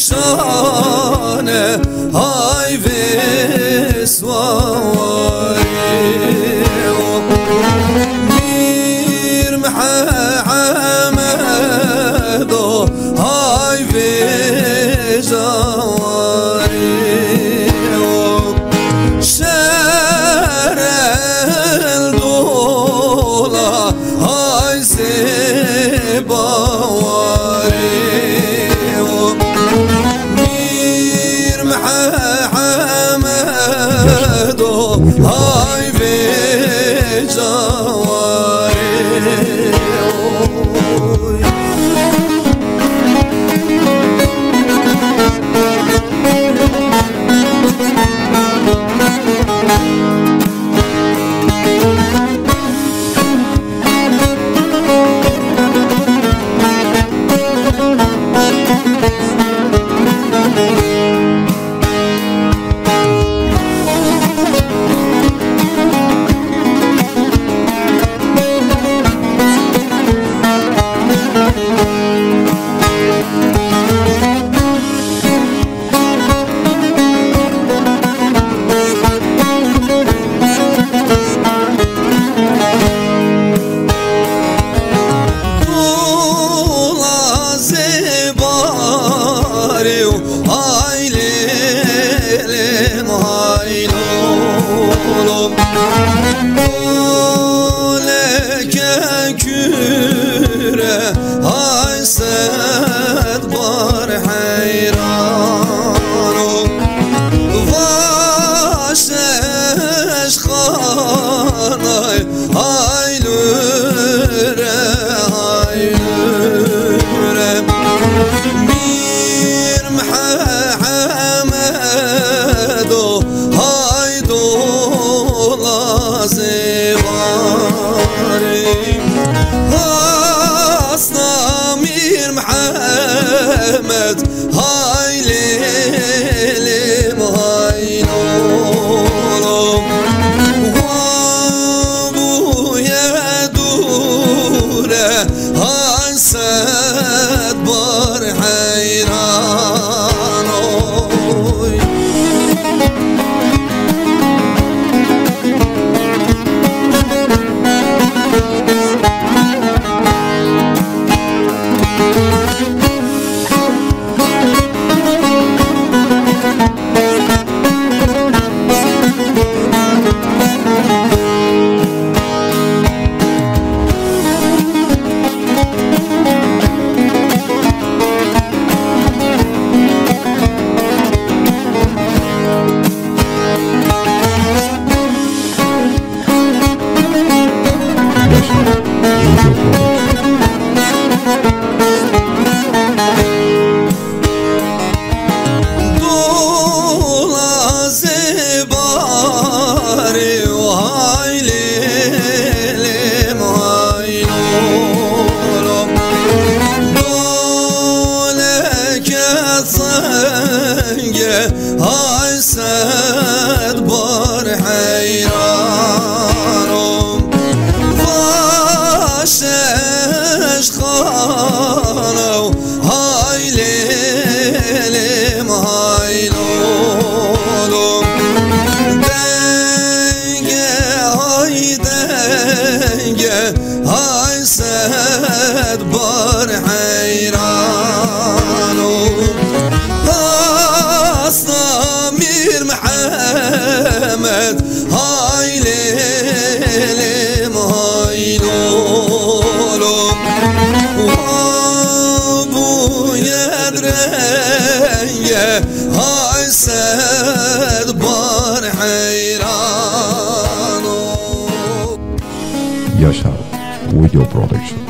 کشانه های وسواری میر محمد های وزاری شهر الدولا های زباری محمد های وجاری küre hay sad bar hayranım vaşeş khanay haylüre haylüre mir Muhammed haydola zebari Mir Muhammed hay lelim hay oğlum bu yedure hay sad bar hayran oy hay sad bar hayranım vaşeş khanam hay lelim hay oğlum denge hay sad bar hayranım Mir Muhammed hay lelim hay oğlum bu yedrenge hay sad bar hayranım Yaşar Video Production.